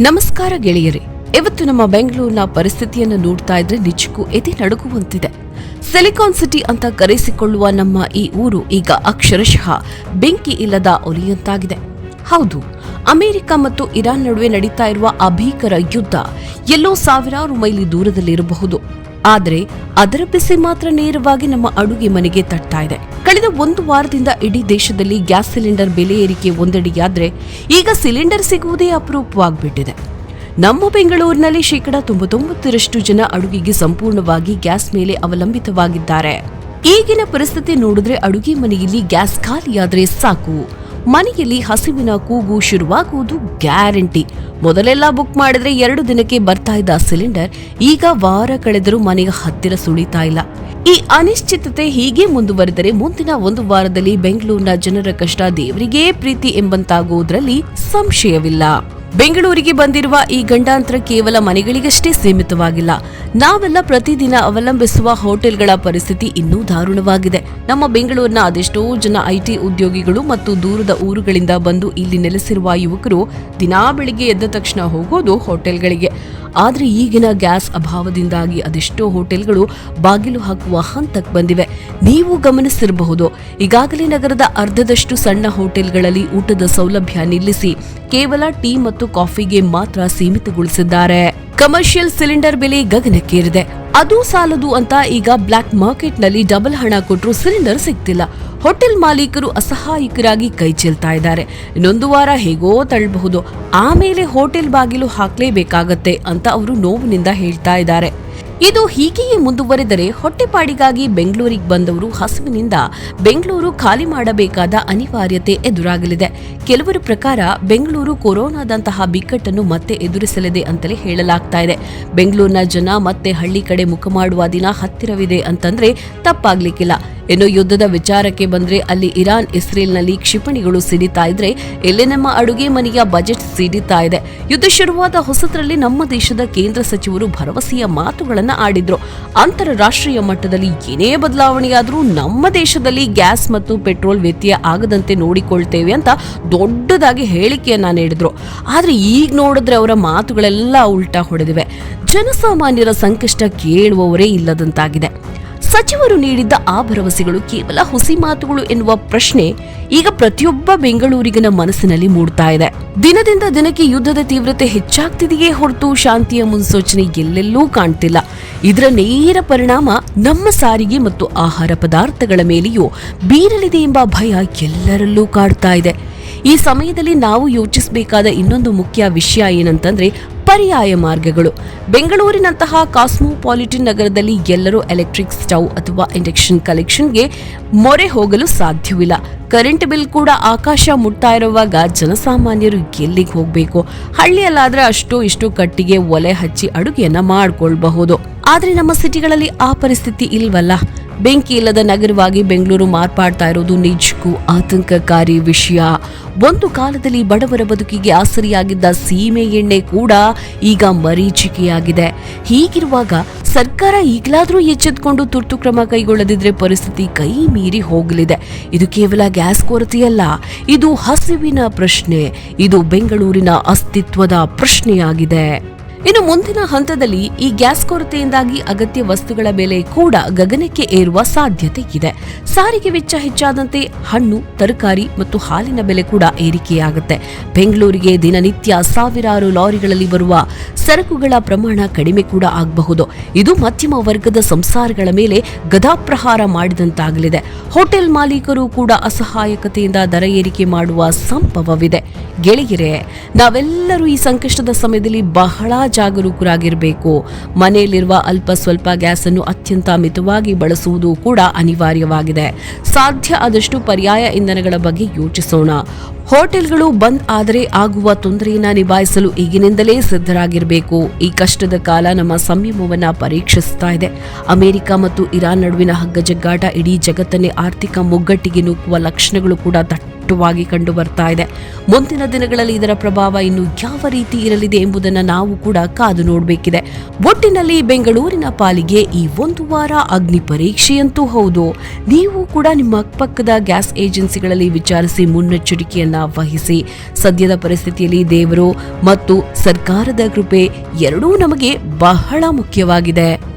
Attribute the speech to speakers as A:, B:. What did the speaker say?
A: ನಮಸ್ಕಾರ ಗೆಳೆಯರೇ, ಇವತ್ತು ನಮ್ಮ ಬೆಂಗಳೂರಿನ ಪರಿಸ್ಥಿತಿಯನ್ನು ನೋಡ್ತಾ ಇದ್ರೆ ನಿಜಕ್ಕೂ ಎದೆ ನಡುಗುವಂತಿದೆ. ಸಿಲಿಕಾನ್ ಸಿಟಿ ಅಂತ ಕರೆಸಿಕೊಳ್ಳುವ ನಮ್ಮ ಈ ಊರು ಈಗ ಅಕ್ಷರಶಃ ಬೆಂಕಿ ಇಲ್ಲದ ಒಲಿಯಂತಾಗಿದೆ. ಹೌದು, ಅಮೆರಿಕ ಮತ್ತು ಇರಾನ್ ನಡುವೆ ನಡೀತಾ ಇರುವ ಆ ಭೀಕರ ಯುದ್ಧ ಎಲ್ಲೋ ಸಾವಿರಾರು ಮೈಲಿ ದೂರದಲ್ಲಿರಬಹುದು. ಆದರೆ ಅದರ ಬಿಸಿ ಮಾತ್ರ ನೇರವಾಗಿ ನಮ್ಮ ಅಡುಗೆ ಮನೆಗೆ ತಟ್ತಾ ಇದೆ. ಕಳೆದ ಒಂದು ವಾರದಿಂದ ಇಡೀ ದೇಶದಲ್ಲಿ ಗ್ಯಾಸ್ ಸಿಲಿಂಡರ್ ಬೆಲೆ ಏರಿಕೆ ಒಂದೆಡೆಯಾದ್ರೆ ಈಗ ಸಿಲಿಂಡರ್ ಸಿಗುವುದೇ ಅಪರೂಪವಾಗ್ಬಿಟ್ಟಿದೆ. ನಮ್ಮ ಬೆಂಗಳೂರಿನಲ್ಲಿ 99% ಜನ ಅಡುಗೆಗೆ ಸಂಪೂರ್ಣವಾಗಿ ಗ್ಯಾಸ್ ಮೇಲೆ ಅವಲಂಬಿತವಾಗಿದ್ದಾರೆ. ಈಗಿನ ಪರಿಸ್ಥಿತಿ ನೋಡಿದ್ರೆ ಅಡುಗೆ ಮನೆಯಲ್ಲಿ ಗ್ಯಾಸ್ ಖಾಲಿಯಾದ್ರೆ ಸಾಕು, ಮನೆಯಲ್ಲಿ ಹಸಿವಿನ ಕೂಗು ಶುರುವಾಗುವುದು ಗ್ಯಾರಂಟಿ. ಮೊದಲೆಲ್ಲ ಬುಕ್ ಮಾಡಿದ್ರೆ 2 ದಿನಕ್ಕೆ ಬರ್ತಾ ಇದ್ದ ಸಿಲಿಂಡರ್ ಈಗ ವಾರ ಕಳೆದರೂ ಮನೆಗೆ ಹತ್ತಿರ ಸುಳಿತಾ ಇಲ್ಲ. ಈ ಅನಿಶ್ಚಿತತೆ ಹೀಗೆ ಮುಂದುವರೆದರೆ ಮುಂದಿನ ಒಂದು ವಾರದಲ್ಲಿ ಬೆಂಗಳೂರಿನ ಜನರ ಕಷ್ಟ ದೇವರಿಗೇ ಪ್ರೀತಿ ಎಂಬಂತಾಗುವುದರಲ್ಲಿ ಸಂಶಯವಿಲ್ಲ. ಬೆಂಗಳೂರಿಗೆ ಬಂದಿರುವ ಈ ಗಂಡಾಂತರ ಕೇವಲ ಮನೆಗಳಿಗಷ್ಟೇ ಸೀಮಿತವಾಗಿಲ್ಲ. ನಾವೆಲ್ಲ ಪ್ರತಿದಿನ ಅವಲಂಬಿಸುವ ಹೋಟೆಲ್ಗಳ ಪರಿಸ್ಥಿತಿ ಇನ್ನೂ ದಾರುಣವಾಗಿದೆ. ನಮ್ಮ ಬೆಂಗಳೂರಿನ ಅದೆಷ್ಟೋ ಜನ ಐಟಿ ಉದ್ಯೋಗಿಗಳು ಮತ್ತು ದೂರದ ಊರುಗಳಿಂದ ಬಂದು ಇಲ್ಲಿ ನೆಲೆಸಿರುವ ಯುವಕರು ದಿನಾ ಬೆಳಿಗ್ಗೆ ಎದ್ದ ತಕ್ಷಣ ಹೋಗೋದು ಹೋಟೆಲ್ಗಳಿಗೆ. ಆದರೆ ಈಗಿನ ಗ್ಯಾಸ್ ಅಭಾವದಿಂದಾಗಿ ಅದೆಷ್ಟೋ ಹೋಟೆಲ್ಗಳು ಬಾಗಿಲು ಹಾಕುವ ಹಂತಕ್ಕೆ ಬಂದಿವೆ. ನೀವು ಗಮನಿಸಿರಬಹುದು, ಈಗಾಗಲೇ ನಗರದ ಅರ್ಧದಷ್ಟು ಸಣ್ಣ ಹೋಟೆಲ್ಗಳಲ್ಲಿ ಊಟದ ಸೌಲಭ್ಯ ನಿಲ್ಲಿಸಿ ಕೇವಲ ಟೀ ಮತ್ತು ಕಾಫಿಗೆ ಮಾತ್ರ ಸೀಮಿತಗೊಳಿಸಿದ್ದಾರೆ. ಕಮರ್ಷಿಯಲ್ ಸಿಲಿಂಡರ್ ಬೆಲೆ ಗಗನಕ್ಕೇರಿದೆ. ಅದು ಸಾಲದು ಅಂತ ಈಗ ಬ್ಲಾಕ್ ಮಾರ್ಕೆಟ್ ನಲ್ಲಿ ಡಬಲ್ ಹಣ ಕೊಟ್ಟರು ಸಿಲಿಂಡರ್ ಸಿಗ್ತಿಲ್ಲ. ಹೋಟೆಲ್ ಮಾಲೀಕರು ಅಸಹಾಯಕರಾಗಿ ಕೈ ಚೆಲ್ತಾ ಇದ್ದಾರೆ. ಇನ್ನೊಂದು ವಾರ ಹೇಗೋ ತಳ್ಳಬಹುದು, ಆಮೇಲೆ ಹೋಟೆಲ್ ಬಾಗಿಲು ಹಾಕ್ಲೇಬೇಕಾಗತ್ತೆ ಅಂತ ಅವರು ನೋವಿನಿಂದ ಹೇಳ್ತಾ ಇದ್ದಾರೆ. ಇದು ಹೀಗೆಯೇ ಮುಂದುವರೆದರೆ ಹೊಟ್ಟೆಪಾಡಿಗಾಗಿ ಬೆಂಗಳೂರಿಗೆ ಬಂದವರು ಹಸಿವಿನಿಂದ ಬೆಂಗಳೂರು ಖಾಲಿ ಮಾಡಬೇಕಾದ ಅನಿವಾರ್ಯತೆ ಎದುರಾಗಲಿದೆ. ಕೆಲವರ ಪ್ರಕಾರ ಬೆಂಗಳೂರು ಕೊರೋನಾದಂತಹ ಬಿಕ್ಕಟ್ಟನ್ನು ಮತ್ತೆ ಎದುರಿಸಲಿದೆ ಅಂತಲೇ ಹೇಳಲಾಗ್ತಾ ಇದೆ. ಬೆಂಗಳೂರಿನ ಜನ ಮತ್ತೆ ಹಳ್ಳಿ ಕಡೆ ಮುಖ ಮಾಡುವ ದಿನ ಹತ್ತಿರವಿದೆ ಅಂತಂದ್ರೆ ತಪ್ಪಾಗ್ಲಿಕ್ಕಿಲ್ಲ. ಇನ್ನು ಯುದ್ಧದ ವಿಚಾರಕ್ಕೆ ಬಂದ್ರೆ ಅಲ್ಲಿ ಇರಾನ್ ಇಸ್ರೇಲ್ನಲ್ಲಿ ಕ್ಷಿಪಣಿಗಳು ಸಿಡಿತಾ ಇದ್ರೆ ಇಲ್ಲಿ ನಮ್ಮ ಅಡುಗೆ ಮನೆಯ ಬಜೆಟ್ ಸಿಡಿತಾ ಇದೆ. ಯುದ್ಧ ಶುರುವಾದ ಹೊಸತರಲ್ಲಿ ನಮ್ಮ ದೇಶದ ಕೇಂದ್ರ ಸಚಿವರು ಭರವಸೆಯ ಮಾತುಗಳನ್ನ ಆಡಿದ್ರು. ಅಂತಾರಾಷ್ಟ್ರೀಯ ಮಟ್ಟದಲ್ಲಿ ಏನೇ ಬದಲಾವಣೆಯಾದ್ರೂ ನಮ್ಮ ದೇಶದಲ್ಲಿ ಗ್ಯಾಸ್ ಮತ್ತು ಪೆಟ್ರೋಲ್ ವ್ಯತ್ಯಯ ಆಗದಂತೆ ನೋಡಿಕೊಳ್ತೇವೆ ಅಂತ ದೊಡ್ಡದಾಗಿ ಹೇಳಿಕೆಯನ್ನ ನೀಡಿದ್ರು. ಆದ್ರೆ ಈಗ ನೋಡಿದ್ರೆ ಅವರ ಮಾತುಗಳೆಲ್ಲ ಉಲ್ಟಾ ಹೊಡೆದಿವೆ. ಜನಸಾಮಾನ್ಯರ ಸಂಕಷ್ಟ ಕೇಳುವವರೇ ಇಲ್ಲದಂತಾಗಿದೆ. ಸಚಿವರು ನೀಡಿದ್ದ ಆ ಭರವಸೆಗಳು ಕೇವಲ ಹುಸಿ ಮಾತುಗಳು ಎನ್ನುವ ಪ್ರಶ್ನೆ ಈಗ ಪ್ರತಿಯೊಬ್ಬ ಬೆಂಗಳೂರಿಗನ ಮನಸ್ಸಿನಲ್ಲಿ ಮೂಡ್ತಾ ಇದೆ. ದಿನದಿಂದ ದಿನಕ್ಕೆ ಯುದ್ಧದ ತೀವ್ರತೆ ಹೆಚ್ಚಾಗ್ತಿದೆಯೇ ಹೊರತು ಶಾಂತಿಯ ಮುನ್ಸೂಚನೆ ಎಲ್ಲೆಲ್ಲೂ ಕಾಣ್ತಿಲ್ಲ. ಇದರ ನೇರ ಪರಿಣಾಮ ನಮ್ಮ ಸಾರಿಗೆ ಮತ್ತು ಆಹಾರ ಪದಾರ್ಥಗಳ ಮೇಲೆಯೂ ಬೀರಲಿದೆ ಎಂಬ ಭಯ ಎಲ್ಲರಲ್ಲೂ ಕಾಡ್ತಾ ಇದೆ. ಈ ಸಮಯದಲ್ಲಿ ನಾವು ಯೋಚಿಸಬೇಕಾದ ಇನ್ನೊಂದು ಮುಖ್ಯ ವಿಷಯ ಏನಂತಂದ್ರೆ ಪರ್ಯಾಯ ಮಾರ್ಗಗಳು. ಬೆಂಗಳೂರಿನಂತಹ ಕಾಸ್ಮೋಪಾಲಿಟನ್ ನಗರದಲ್ಲಿ ಎಲ್ಲರೂ ಎಲೆಕ್ಟ್ರಿಕ್ ಸ್ಟವ್ ಅಥವಾ ಇಂಡಕ್ಷನ್ ಕಲೆಕ್ಷನ್ಗೆ ಮೊರೆ ಹೋಗಲು ಸಾಧ್ಯವಿಲ್ಲ. ಕರೆಂಟ್ ಬಿಲ್ ಕೂಡ ಆಕಾಶ ಮುಟ್ತಾ ಇರುವಾಗ ಜನಸಾಮಾನ್ಯರು ಎಲ್ಲಿಗೆ ಹೋಗ್ಬೇಕು? ಹಳ್ಳಿಯಲ್ಲಾದ್ರೆ ಅಷ್ಟೋ ಇಷ್ಟೋ ಕಟ್ಟಿಗೆ ಒಲೆ ಹಚ್ಚಿ ಅಡುಗೆಯನ್ನ ಮಾಡ್ಕೊಳ್ಬಹುದು. ಆದ್ರೆ ನಮ್ಮ ಸಿಟಿಗಳಲ್ಲಿ ಆ ಪರಿಸ್ಥಿತಿ ಇಲ್ವಲ್ಲ. ಬೆಂಕಿ ಇಲ್ಲದ ನಗರವಾಗಿ ಬೆಂಗಳೂರು ಮಾರ್ಪಾಡ್ತಾ ಇರೋದು ನಿಜಕ್ಕೂ ಆತಂಕಕಾರಿ ವಿಷಯ. ಒಂದು ಕಾಲದಲ್ಲಿ ಬಡವರ ಬದುಕಿಗೆ ಆಸರಿಯಾಗಿದ್ದ ಸೀಮೆ ಎಣ್ಣೆ ಕೂಡ ಈಗ ಮರೀಚಿಕೆಯಾಗಿದೆ. ಹೀಗಿರುವಾಗ ಸರ್ಕಾರ ಈಗಲಾದ್ರೂ ಎಚ್ಚೆತ್ತುಕೊಂಡು ತುರ್ತು ಕ್ರಮ ಕೈಗೊಳ್ಳದಿದ್ರೆ ಪರಿಸ್ಥಿತಿ ಕೈ ಮೀರಿ ಹೋಗಲಿದೆ. ಇದು ಕೇವಲ ಗ್ಯಾಸ್ ಕೊರತೆಯಲ್ಲ, ಇದು ಹಸಿವಿನ ಪ್ರಶ್ನೆ, ಇದು ಬೆಂಗಳೂರಿನ ಅಸ್ತಿತ್ವದ ಪ್ರಶ್ನೆಯಾಗಿದೆ. ಇನ್ನು ಮುಂದಿನ ಹಂತದಲ್ಲಿ ಈ ಗ್ಯಾಸ್ ಕೊರತೆಯಿಂದಾಗಿ ಅಗತ್ಯ ವಸ್ತುಗಳ ಬೆಲೆ ಕೂಡ ಗಗನಕ್ಕೆ ಏರುವ ಸಾಧ್ಯತೆ ಇದೆ. ಸಾರಿಗೆ ವೆಚ್ಚ ಹೆಚ್ಚಾದಂತೆ ಹಣ್ಣು, ತರಕಾರಿ ಮತ್ತು ಹಾಲಿನ ಬೆಲೆ ಕೂಡ ಏರಿಕೆಯಾಗುತ್ತೆ. ಬೆಂಗಳೂರಿಗೆ ದಿನನಿತ್ಯ ಸಾವಿರಾರು ಲಾರಿಗಳಲ್ಲಿ ಬರುವ ಸರಕುಗಳ ಪ್ರಮಾಣ ಕಡಿಮೆ ಕೂಡ ಆಗಬಹುದು. ಇದು ಮಧ್ಯಮ ವರ್ಗದ ಸಂಸಾರಗಳ ಮೇಲೆ ಗದಾಪ್ರಹಾರ ಮಾಡಿದಂತಾಗಲಿದೆ. ಹೋಟೆಲ್ ಮಾಲೀಕರು ಕೂಡ ಅಸಹಾಯಕತೆಯಿಂದ ದರ ಏರಿಕೆ ಮಾಡುವ ಸಂಭವವಿದೆ. ಗೆಳೆಯರೇ, ನಾವೆಲ್ಲರೂ ಈ ಸಂಕಷ್ಟದ ಸಮಯದಲ್ಲಿ ಬಹಳ ಜಾಗರೂಕರಾಗಿರಬೇಕು. ಮನೆಯಲ್ಲಿರುವ ಅಲ್ಪ ಸ್ವಲ್ಪ ಗ್ಯಾಸ್ ಅನ್ನು ಅತ್ಯಂತ ಮಿತವಾಗಿ ಬಳಸುವುದು ಕೂಡ ಅನಿವಾರ್ಯವಾಗಿದೆ. ಸಾಧ್ಯ ಆದಷ್ಟು ಪರ್ಯಾಯ ಇಂಧನಗಳ ಬಗ್ಗೆ ಯೋಚಿಸೋಣ. ಹೋಟೆಲ್ಗಳು ಬಂದ್ ಆದರೆ ಆಗುವ ತೊಂದರೆಯನ್ನ ನಿಭಾಯಿಸಲು ಈಗಿನಿಂದಲೇ ಸಿದ್ಧರಾಗಿರಬೇಕು. ಈ ಕಷ್ಟದ ಕಾಲ ನಮ್ಮ ಸಂಯಮವನ್ನ ಪರೀಕ್ಷಿಸ್ತಾ ಇದೆ. ಅಮೆರಿಕ ಮತ್ತು ಇರಾನ್ ನಡುವಿನ ಹಗ್ಗಜಗ್ಗಾಟ ಇಡೀ ಜಗತ್ತನ್ನೇ ಆರ್ಥಿಕ ಮುಗ್ಗಟ್ಟಿಗೆ ನೂಕುವ ಲಕ್ಷಣಗಳು ಕೂಡ ಸ್ಪಷ್ಟವಾಗಿ ಕಂಡು ಬರ್ತಾ ಇದೆ. ಮುಂದಿನ ದಿನಗಳಲ್ಲಿ ಇದರ ಪ್ರಭಾವ ಇನ್ನು ಯಾವ ರೀತಿ ಇರಲಿದೆ ಎಂಬುದನ್ನು ನಾವು ಕೂಡ ಕಾದು ನೋಡಬೇಕಿದೆ. ಒಟ್ಟಿನಲ್ಲಿ ಬೆಂಗಳೂರಿನ ಪಾಲಿಗೆ ಈ ಒಂದು ವಾರ ಅಗ್ನಿ ಪರೀಕ್ಷೆಯಂತೂ ಹೌದು. ನೀವು ಕೂಡ ನಿಮ್ಮ ಅಕ್ಕಪಕ್ಕದ ಗ್ಯಾಸ್ ಏಜೆನ್ಸಿಗಳಲ್ಲಿ ವಿಚಾರಿಸಿ ಮುನ್ನೆಚ್ಚರಿಕೆಯನ್ನ ವಹಿಸಿ. ಸದ್ಯದ ಪರಿಸ್ಥಿತಿಯಲ್ಲಿ ದೇವರು ಮತ್ತು ಸರ್ಕಾರದ ಕೃಪೆ ಎರಡೂ ನಮಗೆ ಬಹಳ ಮುಖ್ಯವಾಗಿದೆ.